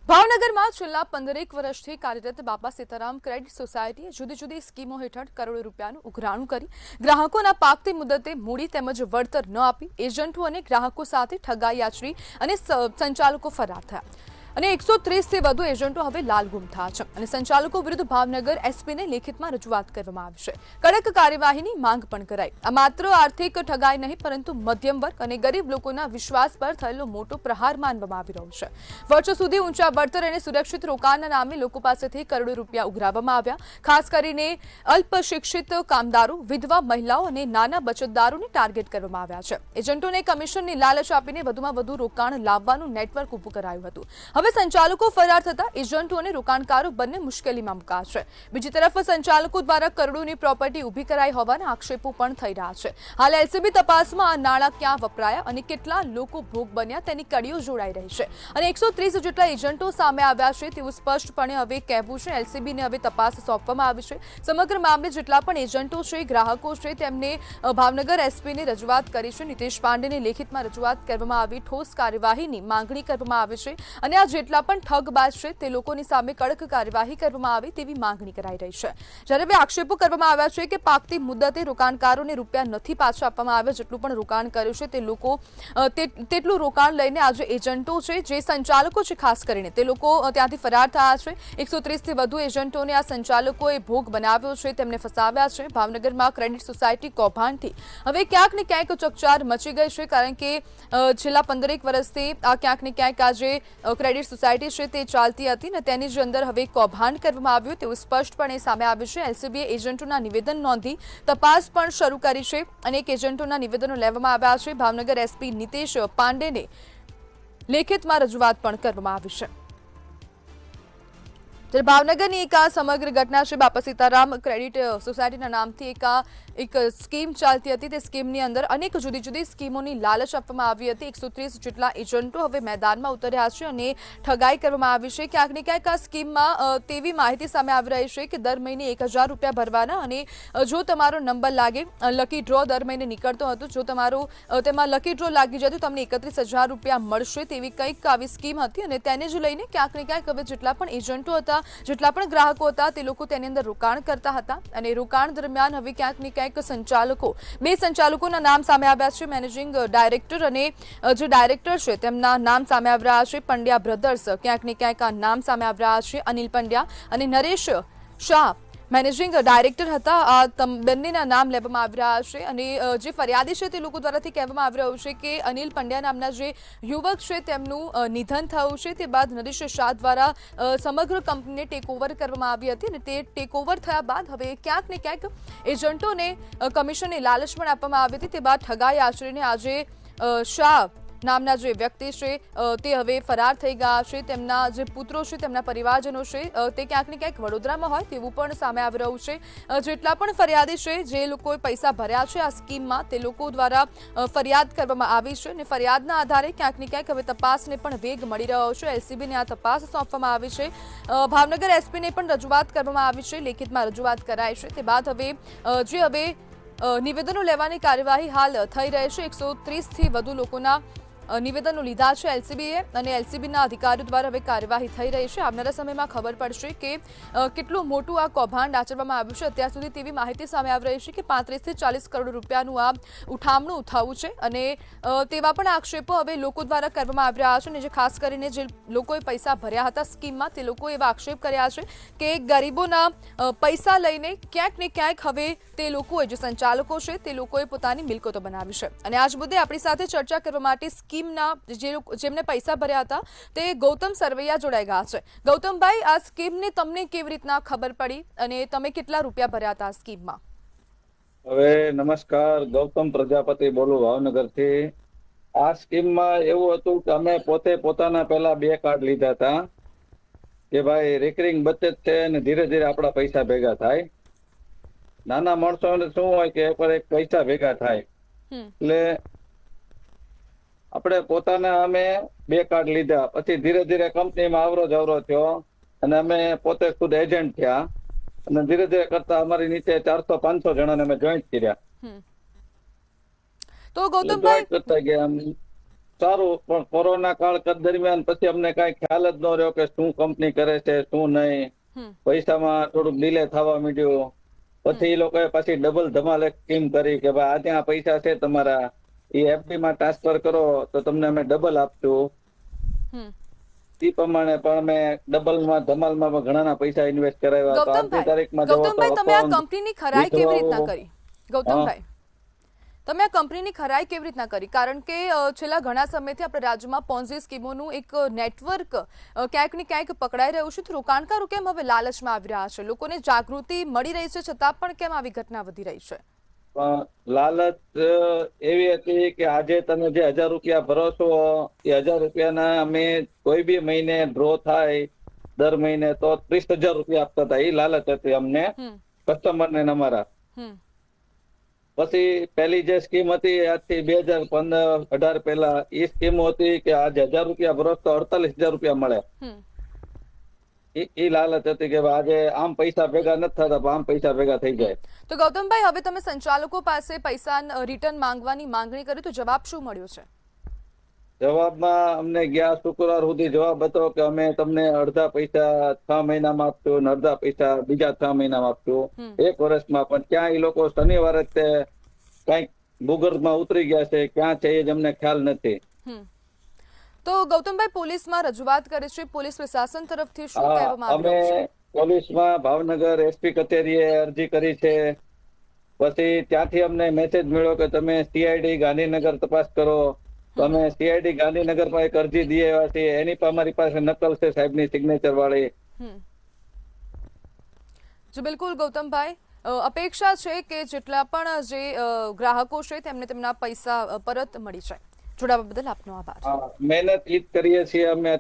ભાવનગરમાં છેલ્લા 15 વર્ષથી કાર્યરત બાપા સીતારામ ક્રેડિટ સોસાયટીએ જુદી જુદી સ્કીમો હેઠળ કરોડો રૂપિયાનું ઉઘરાણું કરી ગ્રાહકોના પાકતી મુદતે મૂડી તેમજ વળતર ન આપી એજન્ટો અને ગ્રાહકો સાથે ઠગાઈ આચરી અને સંચાલકો ફરાર થયા અને 130 થી વધુ એજન્ટો હવે લાલગુમ થયા છે અને સંચાલકો વિરુદ્ધ ભાવનગર એસપીને લેખિતમાં રજૂઆત કરવામાં આવી છે. કડક કાર્યવાહીની માંગ પણ કરાઈ. આ માત્ર આર્થિક ઠગાઈ નહીં પરંતુ મધ્યમ વર્ગ અને ગરીબ લોકોના વિશ્વાસ પર થયેલો મોટો પ્રહાર માનવામાં આવી રહ્યો છે. વર્ષો સુધી ઊંચા વળતર અને સુરક્ષિત રોકાણના નામે લોકો પાસેથી કરોડો રૂપિયા ઉઘરાવવામાં આવ્યા. ખાસ કરીને અલ્પ શિક્ષિત કામદારો, વિધવા મહિલાઓ અને નાના બચતદારોને ટાર્ગેટ કરવામાં આવ્યા છે. એજન્ટોને કમિશનની લાલચ આપીને વધુમાં વધુ રોકાણ લાવવાનું નેટવર્ક ઊભું કરાયું હતું. હવે સંચાલકો ફરાર થતા એજન્ટો અને રોકાણકારો બંને મુશ્કેલીમાં મુકાશે. બીજી તરફ સંચાલકો દ્વારા કરોડોની પ્રોપર્ટી ઊભી કરાઈ હોવાના આક્ષેપો પણ થઈ રહ્યા છે. હાલ એલસીબી તપાસમાં આ નાણાં ક્યાં વપરાયા અને કેટલા લોકો ભોગ બન્યા તેની કડીઓ જોડાઈ રહી છે અને 130 જેટલા એજન્ટો સામે આવ્યા છે તેવું સ્પષ્ટપણે હવે કહેવું છે. એલસીબીને હવે તપાસ સોંપવામાં આવી છે. સમગ્ર મામલે જેટલા પણ એજન્ટો છે, ગ્રાહકો છે, તેમને ભાવનગર એસપીને રજૂઆત કરી છે. નીતેશ પાંડેને લેખિતમાં રજૂઆત કરવામાં આવી, ઠોસ કાર્યવાહીની માંગણી કરવામાં આવી છે અને આ જેટલા પણ ઠગબાજ છે તે લોકોની સામે કડક કાર્યવાહી કરવામાં આવે તેવી માંગણી કરાઈ રહી છે. જ્યારે હવે આક્ષેપો કરવામાં આવ્યા છે કે પાકતી મુદ્દતે રોકાણકારોને રૂપિયા નથી પાછા આપવામાં આવ્યા. જેટલું પણ રોકાણ કર્યું છે તે લોકો તેટલું રોકાણ લઈને આજે એજન્ટો છે, જે સંચાલકો છે ખાસ કરીને, તે લોકો ત્યાંથી ફરાર થયા છે. 130 થી વધુ એજન્ટોને આ સંચાલકોએ ભોગ બનાવ્યો છે, તેમને ફસાવ્યા છે. ભાવનગરમાં ક્રેડિટ સોસાયટી કૌભાંડથી હવે ક્યાંક ને ક્યાંક ચકચાર મચી ગઈ છે, કારણ કે છેલ્લા 15 વર્ષથી આ ક્યાંક ને ક્યાંક આજે ક્રેડિટ સોસાયટી છે તે ચાલતી હતી અને તેની જ અંદર હવે કૌભાંડ કરવામાં આવ્યું તેવું સ્પષ્ટપણે સામે આવ્યું છે. એલસીબીએ એજન્ટોના નિવેદન નોંધી તપાસ પણ શરૂ કરી છે. અનેક એજન્ટોના નિવેદનો લેવામાં આવ્યા છે. ભાવનગર એસપી નીતેશ પાંડેને લેખિતમાં રજૂઆત પણ કરવામાં આવી છે. જ્યારે ભાવનગરની એક આ સમગ્ર ઘટના છે. બાપા સીતારામ ક્રેડિટ સોસાયટીના નામથી એક સ્કીમ ચાલતી હતી. તે સ્કીમની અંદર અનેક જુદી જુદી સ્કીમોની લાલચ આપવામાં આવી હતી. 130 જેટલા એજન્ટો હવે મેદાનમાં ઉતર્યા છે અને ઠગાઈ કરવામાં આવી છે. ક્યાંક ને ક્યાંક આ સ્કીમમાં તેવી માહિતી સામે આવી રહી છે કે દર મહિને 1000 રૂપિયા ભરવાના અને જો તમારો નંબર લાગે, લકી ડ્રો દર મહિને નીકળતો હતો, જો તમારો તેમાં લકી ડ્રો લાગી જાય તો તમને 31000 રૂપિયા મળશે તેવી કંઈક આવી સ્કીમ હતી અને તેને જ લઈને ક્યાંક ને ક્યાંક હવે જેટલા પણ એજન્ટો હતા, જેટલા પણ ગ્રાહકો હતા, તે લોકો તેની અંદર રોકાણ કરતા હતા અને રોકાણ દરમિયાન હવે ક્યાંક ને ક્યાંક બે સંચાલકોના નામ સામે આવ્યા છે. મેનેજિંગ ડાયરેક્ટર અને જે ડાયરેક્ટર છે તેમના નામ સામે આવી રહ્યા છે. પંડ્યા બ્રધર્સ ક્યાંક ને ક્યાંક આ નામ સામે આવી રહ્યા છે. અનિલ પંડ્યા અને નરેશ શાહ મેનેજિંગ ડાયરેક્ટર હતા. આ બંનેના નામ લેવામાં આવી રહ્યા છે અને જે ફરિયાદી છે તે લોકો દ્વારાથી કહેવામાં આવી રહ્યું છે કે અનિલ પંડ્યા નામના જે યુવક છે તેમનું નિધન થયું છે. તે બાદ નરેશ શાહ દ્વારા સમગ્ર કંપનીને ટેકઓવર કરવામાં આવી હતી અને તે ટેકઓવર થયા બાદ હવે ક્યાંક ને ક્યાંક એજન્ટોને કમિશનની લાલચ પણ આપવામાં આવી હતી. તે બાદ ઠગાઈ આચરીને આજે શાહ નામના જે વ્યક્તિ છે તે હવે ફરાર થઈ ગયા છે. તેમના જે પુત્રો છે, તેમના પરિવારજનો છે, તે ક્યાંક ને ક્યાંક વડોદરામાં હોય તેવું પણ સામે આવી રહ્યું છે. જેટલા પણ ફરિયાદી છે, જે લોકોએ પૈસા ભર્યા છે આ સ્કીમમાં, તે લોકો દ્વારા ફરિયાદ કરવામાં આવી છે અને ફરિયાદના આધારે ક્યાંક ને ક્યાંક હવે તપાસને પણ વેગ મળી રહ્યો છે. એલસીબીને આ તપાસ સોંપવામાં આવી છે. ભાવનગર એસપીને પણ રજૂઆત કરવામાં આવી છે, લેખિતમાં રજૂઆત કરાઈ છે. તે બાદ હવે નિવેદનો લેવાની કાર્યવાહી હાલ થઈ રહી છે. 130 થી વધુ લોકોના નિવેદનો લીધા છે એલસીબીએ અને એલસીબીના અધિકારીઓ દ્વારા હવે કાર્યવાહી થઈ રહી છે. આવનારા સમયમાં ખબર પડશે કે કેટલું મોટું આ કૌભાંડ આચરવામાં આવ્યું છે. અત્યાર સુધી તેવી માહિતી સામે આવી રહી છે કે 35 થી 40 કરોડ રૂપિયાનું આ ઉઠામણું થયું છે અને તેવા પણ આક્ષેપો હવે લોકો દ્વારા કરવામાં આવી રહ્યા છે અને જે ખાસ કરીને જે લોકોએ પૈસા ભર્યા હતા સ્કીમમાં, તે લોકોએ એવા આક્ષેપ કર્યા છે કે ગરીબોના પૈસા લઈને ક્યાંક ને ક્યાંક હવે તે લોકોએ, જે સંચાલકો છે, તે લોકોએ પોતાની મિલકતો બનાવી છે. અને આજ મુદ્દે આપણી સાથે ચર્ચા કરવા માટે જેમને પૈસા ભર્યા હતા તે ગૌતમ સરવૈયા જોડાઈ ગયા છે. ગૌતમભાઈ, આ સ્કીમને તમને કેવી રીતના ખબર પડી અને તમે કેટલા રૂપિયા ભર્યા હતા આ સ્કીમમાં? હવે નમસ્કાર, ગૌતમ પ્રજાપતિ બોલું ભાવનગરથી. આ સ્કીમમાં એવું હતું કે અમે પોતે પોતાના પહેલા 2 કાર્ડ લીધા હતા કે ભાઈ રેકરિંગ બચત છે અને ધીરે ધીરે આપણા પૈસા ભેગા થાય. નાના માણસોને શું હોય કે એકવાર એક પૈસા ભેગા થાય એટલે આપણે પોતાના અમે 2 કાર્ડ લીધા. પછી ધીરે ધીરે કંપનીમાં આવરો જવરો થયો અને અમે પોતે ખુદ એજન્ટ થયા અને ધીરે ધીરે કરતા અમારી નીચે 400-500 જણાને અમે જોઈન્ટ કર્યા. તો ગૌતમભાઈ, કરતા ગયા સારું, પણ કોરોના કાળ દરમિયાન પછી અમને કઈ ખ્યાલ જ ન રહ્યો કે શું કંપની કરે છે શું નહીં. હમ પૈસામાં થોડુંક ડિલે થવા માંડ્યું. પછી એ લોકોએ પછી ડબલ ધમાલ એક સ્કીમ કરી કે ભાઈ આ ત્યાં પૈસા છે તમારા, એ એફડી માં ટ્રાન્સફર કરો તો તમને અમે ડબલ આપશું. હમ એ પ્રમાણે પણ અમે ડબલમાં ધમાલમાં પણ ઘણાના પૈસા ઇન્વેસ્ટ કરાવ્યા. તો આજની તારીખમાં જુઓ તો ગૌતમભાઈ તમે આ account, કંપનીની ખરાઈ કેવી રીતના withdrawal, કરી? ગૌતમભાઈ તમે આ કંપનીની ખરાઈ કેવી રીતના કરી? કારણ કે છેલ્લા ઘણા સમયથી આપણા રાજ્યમાં પોન્ઝી સ્કીમોનું એક નેટવર્ક ક્યાંક ને ક્યાંક પકડાઈ રહ્યું છે. તો રોકાણકારો કેમ હવે લાલચમાં આવી રહ્યા છે? લોકોને જાગૃતિ મળી રહી છે છતાં પણ કેમ આવી ઘટના વધી રહી છે? પણ લાલચ એવી હતી કે આજે તમે જે 1000 રૂપિયા ભરો છો એ 1000 રૂપિયાના અમે કોઈ બી મહિને ડ્રો થાય દર મહિને તો 30,000 રૂપિયા આપતા હતા. એ લાલચ હતી અમને, હમ કસ્ટમર ને અમારા. હમ પછી પહેલી જે સ્કીમ હતી આજથી 2015-18 પહેલા એ સ્કીમ હતી કે આજે 1000 રૂપિયા ભરો તો 48,000 રૂપિયા મળે. હમ એ લાલચ હતી કે આજે આમ પૈસા ભેગા નથી થતા પણ આમ પૈસા ભેગા થઈ જાય. તો ગૌતમભાઈ હવે તમે સંચાલકો પાસે પૈસા રિટર્ન માંગવાની માંગણી કરી તો જવાબ શું મળ્યો છે? જવાબમાં અમને ગયા શુક્રવાર સુધી જવાબ હતો કે અમે તમને અડધા પૈસા 6 મહિનામાં આપશું અને અડધા પૈસા બીજા 6 મહિનામાં આપશું, હમ 1 વર્ષમાં. પણ ક્યાં એ લોકો શનિવારે જ તે કઈક ભૂગર્ભમાં ઉતરી ગયા છે, ક્યાં છે એ જ અમને ખ્યાલ નથી. હમ તો ગૌતમભાઈ પોલીસમાં રજૂઆત કરી છે, પોલીસ પ્રશાસન તરફથી શું હા, કહેવામાં આવી અમે રહ્યું છે? પોલીસમાં ભાવનગર એસપી કચેરીએ અરજી કરી છે. પછી ત્યાંથી અમને મેસેજ મળ્યો કે તમે સીઆઈડી ગાંધીનગર તપાસ કરો. તો અમે સીઆઈડી ગાંધીનગર પર એક અરજી દઈ આવ્યા છીએ. એની પણ અમારી પાસે નકલ છે સાહેબની સિગ્નેચર વાળી. જી બિલકુલ ગૌતમભાઈ, અપેક્ષા છે કે જેટલા પણ જે ગ્રાહકો છે તેમને તેમના પૈસા પરત મળી જાય. જોડાવા બદલ આપનો આભાર. મહેનત ઈ જ કરીએ છીએ અમે.